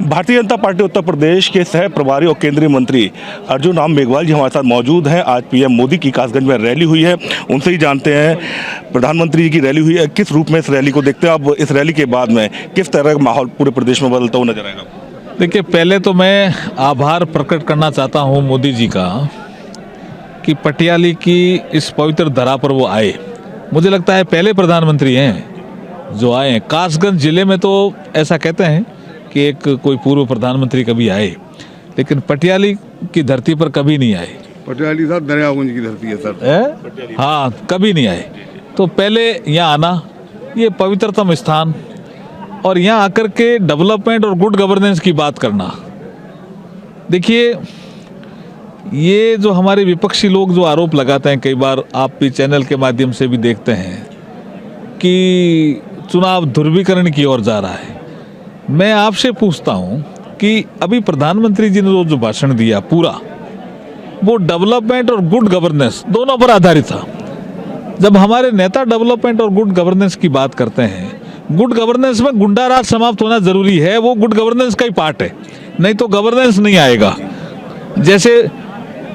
Bharatiya Janata party Uttar Pradesh के सह प्रभारी और केंद्रीय मंत्री अर्जुन राम मेघवाल जी हमारे साथ मौजूद हैं। आज पीएम मोदी की कासगंज में रैली हुई है, उनसे ही जानते हैं प्रधानमंत्री जी की रैली हुई है, किस रूप में इस रैली को देखते हैं। अब इस रैली के बाद में किस तरह का माहौल पूरे प्रदेश में बदलता हुआ नजर आएगा? देखिए, पहले तो मैं आभार प्रकट करना चाहता हूं मोदी जी का कि पटियाली की इस पवित्र धरा पर वो आए। मुझे लगता है पहले प्रधानमंत्री हैं जो आए हैं। कासगंज जिले में तो ऐसा कहते हैं कि एक कोई पूर्व प्रधानमंत्री कभी आए, लेकिन पटियाली की धरती पर कभी नहीं आए। पटियाली सर दरियागंज की धरती है सर। हाँ, कभी नहीं आए। तो पहले यहाँ आना, ये पवित्रतम स्थान, और यहाँ आकर के डेवलपमेंट और गुड गवर्नेंस की बात करना। देखिए, ये जो हमारे विपक्षी लोग जो आरोप लगाते हैं, कई बार आप भी चैनल के माध्यम से भी देखते हैं कि चुनाव ध्रुवीकरण की ओर जा रहा है। मैं आपसे पूछता हूं कि अभी प्रधानमंत्री जी ने जो भाषण दिया पूरा, वो डेवलपमेंट और गुड गवर्नेंस दोनों पर आधारित था। जब हमारे नेता डेवलपमेंट और गुड गवर्नेंस की बात करते हैं, गुड गवर्नेंस में गुंडा राज समाप्त होना जरूरी है, वो गुड गवर्नेंस का ही पार्ट है, नहीं तो गवर्नेंस नहीं आएगा। जैसे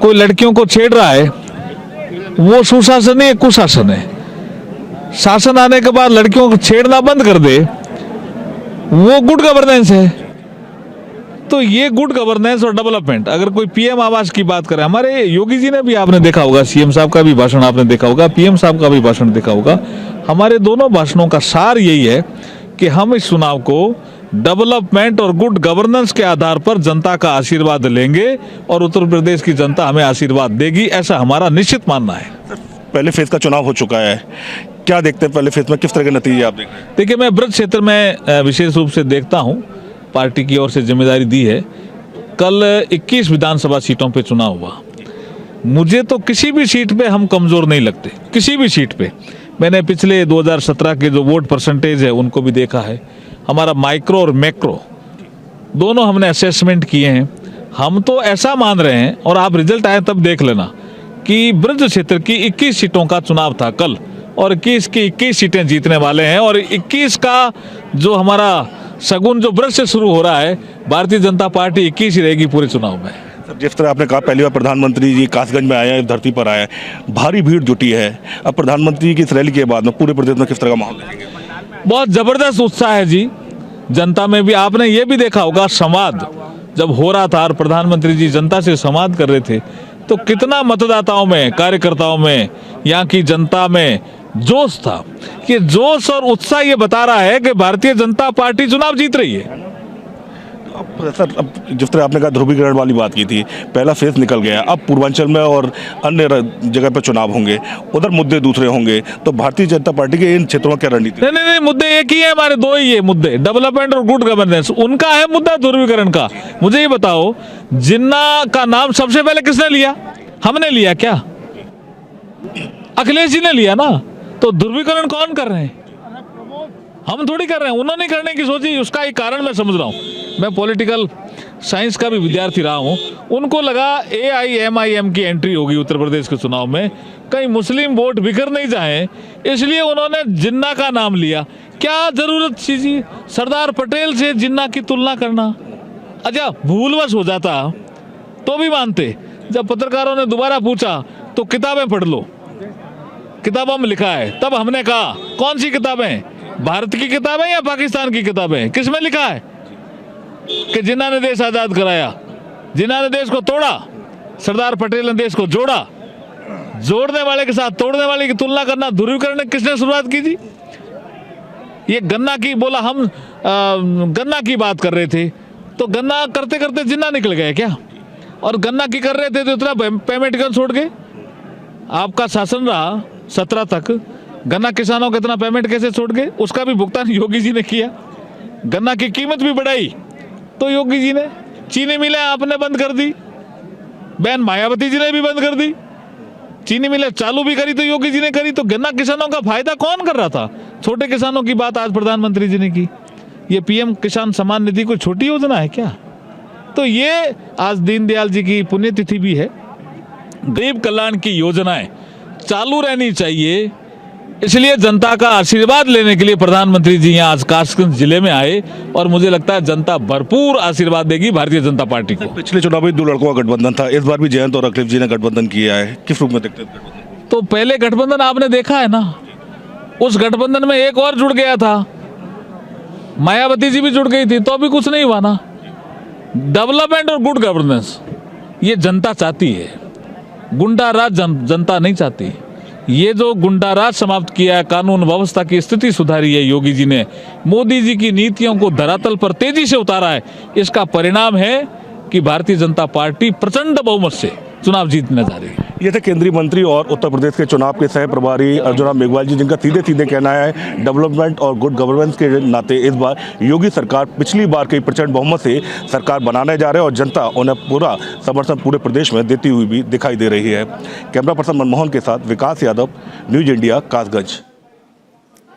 कोई लड़कियों को छेड़ रहा है, वो सुशासन है, कुशासन है। शासन आने के बाद लड़कियों को छेड़ना बंद कर दे, वो गुड गवर्नेंस है। तो ये गुड गवर्नेंस और डेवलपमेंट, अगर कोई पीएम आवास की बात करें, हमारे योगी जी ने भी आपने देखा होगा, सीएम साहब का भी भाषण आपने देखा होगा, पीएम साहब का भी भाषण देखा होगा। हमारे दोनों भाषणों का सार यही है कि हम इस चुनाव को डेवलपमेंट और गुड गवर्नेंस के आधार पर जनता का आशीर्वाद लेंगे और उत्तर प्रदेश की जनता हमें आशीर्वाद देगी, ऐसा हमारा निश्चित मानना है। पहले फेज का चुनाव हो चुका है, क्या देखते हैं पहले फेज में, किस तरह के नतीजे आप देख रहे हैं? देखिए, मैं ब्रज क्षेत्र में विशेष रूप से देखता हूं, पार्टी की ओर से जिम्मेदारी दी है। कल 21 विधानसभा सीटों पे चुनाव हुआ। मुझे तो किसी भी सीट पे हम कमजोर नहीं लगते, किसी भी सीट पे। मैंने पिछले 2017 के जो वोट परसेंटेज है उनको भी देखा है। हमारा माइक्रो और मैक्रो दोनों हमने असेसमेंट किए हैं। हम तो ऐसा मान रहे हैं, और आप रिजल्ट आए तब देख लेना, कि ब्रज क्षेत्र की 21 सीटों का चुनाव था कल, और 21 की 21 सीटें जीतने वाले हैं। और 21 का जो हमारा शगुन जो ब्रज से शुरू हो रहा है, भारतीय जनता पार्टी 21 ही रहेगी पूरे चुनाव में। जिस तरह आपने कहा पहली बार प्रधानमंत्री जी कासगंज में आए हैं, धरती पर आए हैं, भारी भीड़ जुटी है। अब प्रधानमंत्री की इस रैली के बाद में पूरे प्रदेश में किस तरह का माहौल देखेंगे? बहुत जबरदस्त उत्साह है जी जनता में भी। आपने ये भी देखा होगा, संवाद जब हो रहा था और प्रधानमंत्री जी जनता से संवाद कर रहे थे, तो कितना मतदाताओं में, कार्यकर्ताओं में, यहाँ की जनता में जोश था। कि जोश और उत्साह ये बता रहा है कि भारतीय जनता पार्टी चुनाव जीत रही है। सर, अब जिस तरह आपने कहा ध्रुवीकरण वाली बात की थी, पहला फेज निकल गया, अब पूर्वांचल में और अन्य जगह पर चुनाव होंगे, उधर मुद्दे दूसरे होंगे, तो भारतीय जनता पार्टी के इन क्षेत्रों में क्या रणनीति? नहीं, मुद्दे एक ही है, हमारे दो ही है मुद्दे, डेवलपमेंट और गुड गवर्नेंस। उनका है मुद्दा ध्रुवीकरण का। मुझे ये बताओ, जिन्ना का नाम सबसे पहले किसने लिया? हमने लिया क्या? अखिलेश जी ने लिया ना। तो ध्रुवीकरण कौन कर रहे हैं? हम थोड़ी कर रहे हैं, उन्होंने करने की सोची। उसका एक कारण मैं समझ रहा हूँ, मैं पॉलिटिकल साइंस का भी विद्यार्थी रहा हूँ। उनको लगा AIMIM की एंट्री होगी उत्तर प्रदेश के चुनाव में, कहीं मुस्लिम वोट बिखर नहीं जाए, इसलिए उन्होंने जिन्ना का नाम लिया। क्या जरूरत थी जी सरदार पटेल से जिन्ना की तुलना करना? अच्छा, भूलवश हो जाता तो भी मानते। जब पत्रकारों ने दोबारा पूछा तो किताबें पढ़ लो, किताबों में लिखा है। तब हमने कहा, कौन सी किताबें? भारत की किताबें या पाकिस्तान की किताबें? किसमें लिखा है कि जिन्ना ने देश आजाद कराया, जिन्ना ने देश को तोड़ा, सरदार पटेल ने देश को जोड़ा? जोड़ने वाले के साथ तोड़ने वाले की तुलना करना ध्रुवीकरण किसने शुरुआत की थी? ये गन्ना की बोला, हम गन्ना की बात कर रहे थे, तो गन्ना करते करते जिन्ना निकल गए क्या? और गन्ना की कर रहे थे तो इतना पेमेंट क्यों छोड़ गए? आपका शासन रहा 17 तक, गन्ना किसानों को इतना पेमेंट कैसे छोड़ गए? उसका भी भुगतान योगी जी ने किया। गन्ना की कीमत भी बढ़ाई तो योगी जी ने। चीनी मिलें आपने बंद कर दी, बहन मायावती जी ने भी बंद कर दी। चीनी मिलें चालू भी करी तो योगी जी ने करी। तो गन्ना किसानों का फायदा कौन कर रहा था? छोटे किसानों की बात आज प्रधानमंत्री जी ने की। ये PM किसान सम्मान निधि कोई छोटी योजना है क्या? तो ये आज दीनदयाल जी की पुण्यतिथि भी है। गरीब कल्याण की योजनाएं चालू रहनी चाहिए। इसलिए जनता का आशीर्वाद लेने के लिए प्रधानमंत्री जी यहाँ आज कासगंज जिले में आए और मुझे लगता है जनता भरपूर आशीर्वाद देगी भारतीय जनता पार्टी को। पिछले चुनाव में 2 लड़कों का गठबंधन था, इस बार भी जयंत और अखिलेश जी ने गठबंधन किया है, किस रूप में देखते हैं गठबंधन? तो पहले गठबंधन आपने देखा है ना, उस गठबंधन में एक और जुड़ गया था, मायावती जी भी जुड़ गई थी, तो अभी कुछ नहीं हुआ ना। डेवलपमेंट और गुड गवर्नेंस ये जनता चाहती है, गुंडा राज जनता नहीं चाहती। ये जो गुंडा राज समाप्त किया है, कानून व्यवस्था की स्थिति सुधारी है योगी जी ने, मोदी जी की नीतियों को धरातल पर तेजी से उतारा है, इसका परिणाम है कि भारतीय जनता पार्टी प्रचंड बहुमत से चुनाव जीतने जा रही है। ये थे केंद्रीय मंत्री और उत्तर प्रदेश के चुनाव के सह प्रभारी अर्जुन राम मेघवाल जी, जिनका सीधे सीधे कहना है डेवलपमेंट और गुड गवर्नेंस के नाते इस बार योगी सरकार पिछली बार के प्रचंड बहुमत से सरकार बनाने जा रहे हैं और जनता उन्हें पूरा समर्थन पूरे प्रदेश में देती हुई भी दिखाई दे रही है। कैमरा पर्सन मनमोहन के साथ विकास यादव, न्यूज इंडिया, कासगंज।